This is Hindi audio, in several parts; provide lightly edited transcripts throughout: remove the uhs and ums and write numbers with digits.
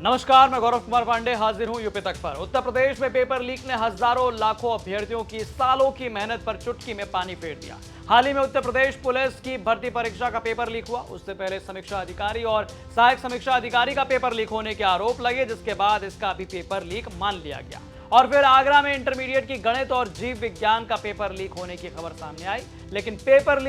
नमस्कार, मैं गौरव कुमार पांडे हाजिर हूं यूपी तक पर। उत्तर प्रदेश में पेपर लीक ने हजारों लाखों अभ्यर्थियों की सालों की मेहनत पर चुटकी में पानी फेर दिया। हाल ही में उत्तर प्रदेश पुलिस की भर्ती परीक्षा का पेपर लीक हुआ। उससे पहले समीक्षा अधिकारी और सहायक समीक्षा अधिकारी का पेपर लीक होने के आरोप लगे, जिसके बाद इसका भी पेपर लीक मान लिया गया। और फिर आगरा में इंटरमीडिएट की गणित और जीव विज्ञान का पेपर लीक होने की खबर सामने आई। लेकिन पेपर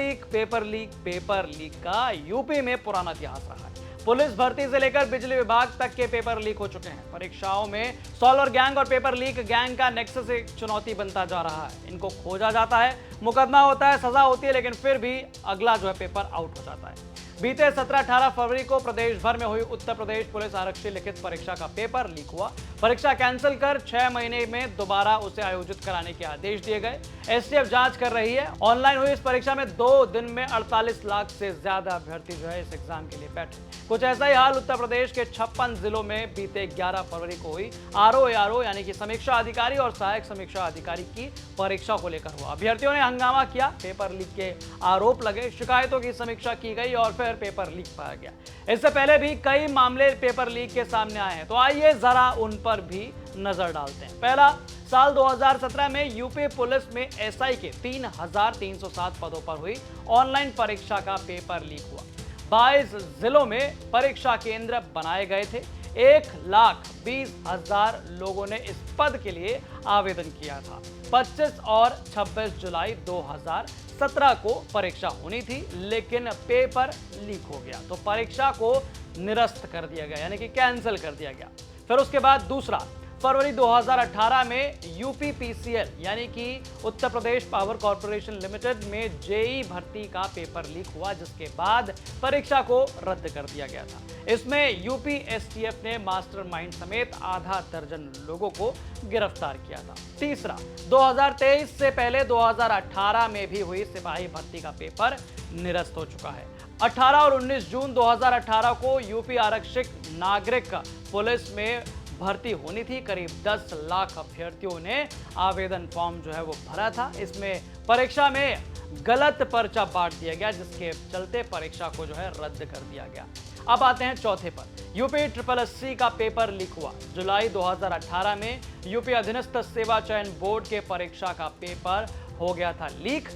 लीक का यूपी में पुराना इतिहास रहा है। पुलिस भर्ती से लेकर बिजली विभाग तक के पेपर लीक हो चुके हैं। परीक्षाओं में सॉल्वर गैंग और पेपर लीक गैंग का नेक्सस एक चुनौती बनता जा रहा है। इनको खोजा जाता है, मुकदमा होता है, सजा होती है, लेकिन फिर भी अगला पेपर आउट हो जाता है। बीते 17-18 फरवरी को प्रदेश भर में हुई उत्तर प्रदेश पुलिस आरक्षी लिखित परीक्षा का पेपर लीक हुआ। परीक्षा कैंसिल कर 6 महीने में दोबारा उसे आयोजित कराने के आदेश दिए गए। एसटीएफ जांच कर रही है। ऑनलाइन हुई इस परीक्षा में 2 दिन में 48 लाख से ज्यादा अभ्यर्थी इस एग्जाम के लिए बैठे। कुछ ऐसा ही हाल उत्तर प्रदेश के 56 जिलों में बीते 11 फरवरी को हुई आरओ यानी कि समीक्षा अधिकारी और सहायक समीक्षा अधिकारी की परीक्षा को लेकर हुआ। अभ्यर्थियों ने हंगामा किया, पेपर लीक के आरोप लगे, शिकायतों की समीक्षा की गई और फिर पेपर लीक पाया गया। इससे पहले भी कई मामले पेपर लीक के सामने आए हैं, तो आइए जरा उन पर भी नजर डालते हैं। पहला, साल 2017 में यूपी पुलिस में एसआई के 3307 पदों पर हुई ऑनलाइन परीक्षा का पेपर लीक हुआ। 22 जिलों में परीक्षा केंद्र बनाए गए थे। 1,20,000 लोगों ने इस पद के लिए आवेदन किया था। 25 और 26 जुलाई 2017 को परीक्षा होनी थी, लेकिन पेपर लीक हो गया, तो परीक्षा को निरस्त कर दिया गया, यानी कि कैंसिल कर दिया गया। फिर उसके बाद दूसरा, फरवरी 2018 में यूपीपीसीएल यानी कि Uttar Pradesh power corporation limited में जेई भर्ती का पेपर लीक हुआ, जिसके बाद परीक्षा को रद्द कर दिया गया था। इसमें यूपी एसटीएफ ने मास्टरमाइंड समेत आधा दर्जन लोगों को गिरफ्तार किया था। तीसरा, 2023 से पहले 2018 में भी हुई सिपाही भर्ती का पेपर निरस्त हो चुका है। 18 और 19 जून 2018 को यूपी आरक्षित नागरिक पुलिस में भर्ती होनी थी। करीब 10 लाख अभ्यर्थियों ने आवेदन फॉर्म वो भरा था। इसमें परीक्षा में गलत पर्चा बांट दिया गया, जिसके चलते परीक्षा को रद्द कर दिया गया। अब आते हैं चौथे पर। यूपी SSSC का पेपर लीक हुआ। जुलाई 2018 में यूपी अधीनस्थ सेवा चयन बोर्ड के परीक्षा का पेपर हो गया था लीक।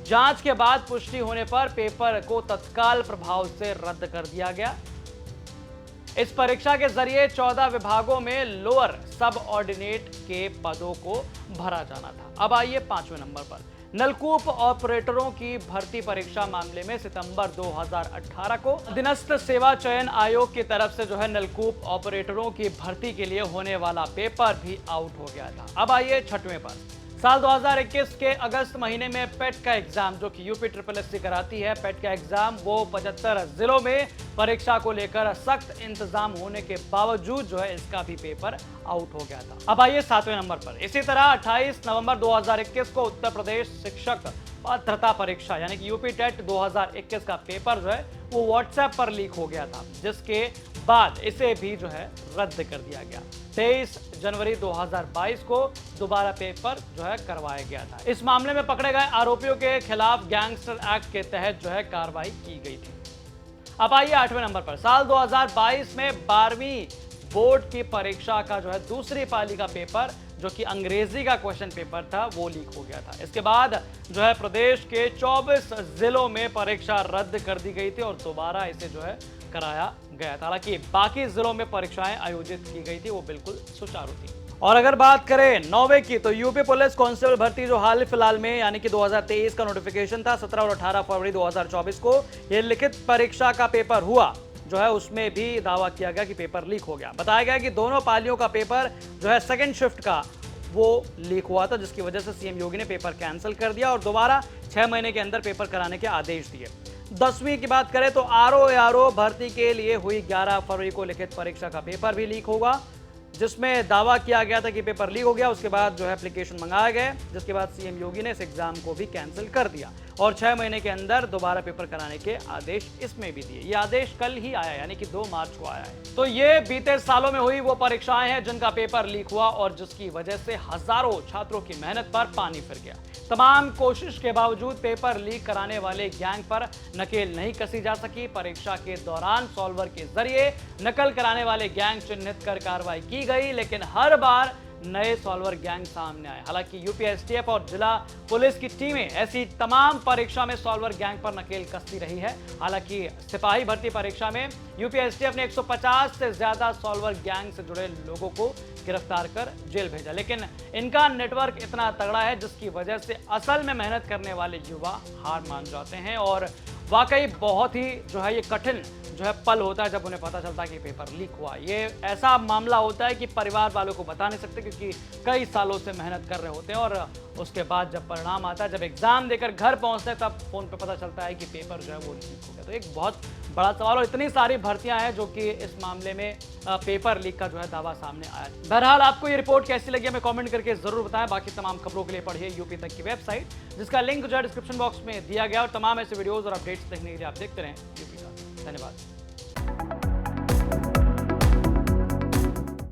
जांच के बाद पुष्टि होने पर पेपर को तत्काल प्रभाव से रद्द कर दिया गया। इस परीक्षा के जरिए 14 विभागों में लोअर सब ऑर्डिनेट के पदों को भरा जाना था। अब आइए 5वें नंबर पर। नलकूप ऑपरेटरों की भर्ती परीक्षा मामले में सितंबर 2018 को अधीनस्थ सेवा चयन आयोग की तरफ से नलकूप ऑपरेटरों की भर्ती के लिए होने वाला पेपर भी आउट हो गया था। अब आइए 6वें पर। साल 2021 के अगस्त महीने में पेट का एग्जाम, जो कि यूपी SSSC कराती है, पेट का एग्जाम, वो 75 जिलों में परीक्षा को लेकर सख्त इंतजाम होने के बावजूद इसका भी पेपर आउट हो गया था। अब आइए 7वें नंबर पर। इसी तरह 28 नवंबर 2021 को उत्तर प्रदेश शिक्षक पात्रता परीक्षा यानी कि यूपी टेट 2021 का पेपर वो व्हाट्सएप पर लीक हो गया था, जिसके बाद इसे भी रद्द कर दिया गया। 23 जनवरी 2022 को दोबारा पेपर करवाया गया था। इस मामले में पकड़े गए आरोपियों के खिलाफ गैंगस्टर एक्ट के तहत कार्रवाई की गई थी। अब आइए 8वें नंबर पर। साल 2022 में 12वीं बोर्ड की परीक्षा का दूसरी पाली का पेपर, जो कि अंग्रेजी का क्वेश्चन पेपर था, वो लीक हो गया था। इसके बाद प्रदेश के 24 जिलों में परीक्षा रद्द कर दी गई थी और दोबारा इसे कराया गया था। हालांकि बाकी जिलों में परीक्षाएं आयोजित की गई थी, वो बिल्कुल सुचारू थी। और अगर बात करें 9वें की, तो यूपी पुलिस कांस्टेबल भर्ती जो हाल फिलहाल में यानी कि 2023 का नोटिफिकेशन था, 17 और 18 फरवरी 2024 को यह लिखित परीक्षा का पेपर हुआ, उसमें भी दावा किया गया कि पेपर लीक हो गया। बताया गया कि दोनों पालियों का पेपर सेकंड शिफ्ट का वो लीक हुआ था, जिसकी वजह से सीएम योगी ने पेपर कैंसिल कर दिया और दोबारा 6 महीने के अंदर पेपर कराने के आदेश दिए। 10वीं की बात करें तो आरओ भर्ती के लिए हुई 11 फरवरी को लिखित परीक्षा का पेपर भी लीक होगा, जिसमें दावा किया गया था कि पेपर लीक हो गया। उसके बाद एप्लीकेशन मंगाए गए, जिसके बाद सीएम योगी ने इस एग्जाम को भी कैंसिल कर दिया। और 6 महीने के अंदर दोबारा पेपर कराने के आदेश इसमें भी दिए। ये आदेश कल ही आया, यानी कि 2 मार्च को आया है। तो ये बीते सालों में हुई वो परीक्षाएं हैं जिनका पेपर लीक हुआ और जिसकी वजह से हजारों छात्रों की मेहनत पर पानी फिर गया। तमाम कोशिश के बावजूद पेपर लीक कराने वाले गैंग पर नकेल नहीं कसी जा सकी। परीक्षा के दौरान सॉल्वर के जरिए नकल कराने वाले गैंग चिन्हित कर कार्रवाई की गई, लेकिन हर बार नए सॉल्वर गैंग सामने आए। हालांकि यूपी एसटीएफ और जिला पुलिस की टीमें ऐसी तमाम परीक्षा में सॉल्वर गैंग पर नकेल कसती रही है। हालांकि सिपाही भर्ती परीक्षा में यूपी एसटीएफ ने 150 से ज्यादा सॉल्वर गैंग से जुड़े लोगों को गिरफ्तार कर जेल भेजा, लेकिन इनका नेटवर्क इतना तगड़ा है जिसकी वजह से असल में मेहनत करने वाले युवा हार मान जाते हैं। और वाकई बहुत ही ये कठिन पल होता है जब उन्हें पता चलता है कि पेपर लीक हुआ। ये ऐसा मामला होता है कि परिवार वालों को बता नहीं सकते, क्योंकि कई सालों से मेहनत कर रहे होते हैं और उसके बाद जब परिणाम आता है, जब एग्जाम देकर घर पहुंचते हैं, तब फोन पे पता चलता है कि पेपर वो लीक हो गया। तो एक बहुत बड़ा सवाल, और इतनी सारी भर्तियां हैं जो कि इस मामले में पेपर लीक का दावा सामने आया। बहरहाल आपको ये रिपोर्ट कैसी लगी हमें कमेंट करके जरूर बताएं। बाकी तमाम खबरों के लिए पढ़िए यूपी तक की वेबसाइट, जिसका लिंक डिस्क्रिप्शन बॉक्स में दिया गया। और तमाम ऐसे वीडियोज और अपडेट्स देखने के लिए आप देखते रहें यूपी तक। धन्यवाद।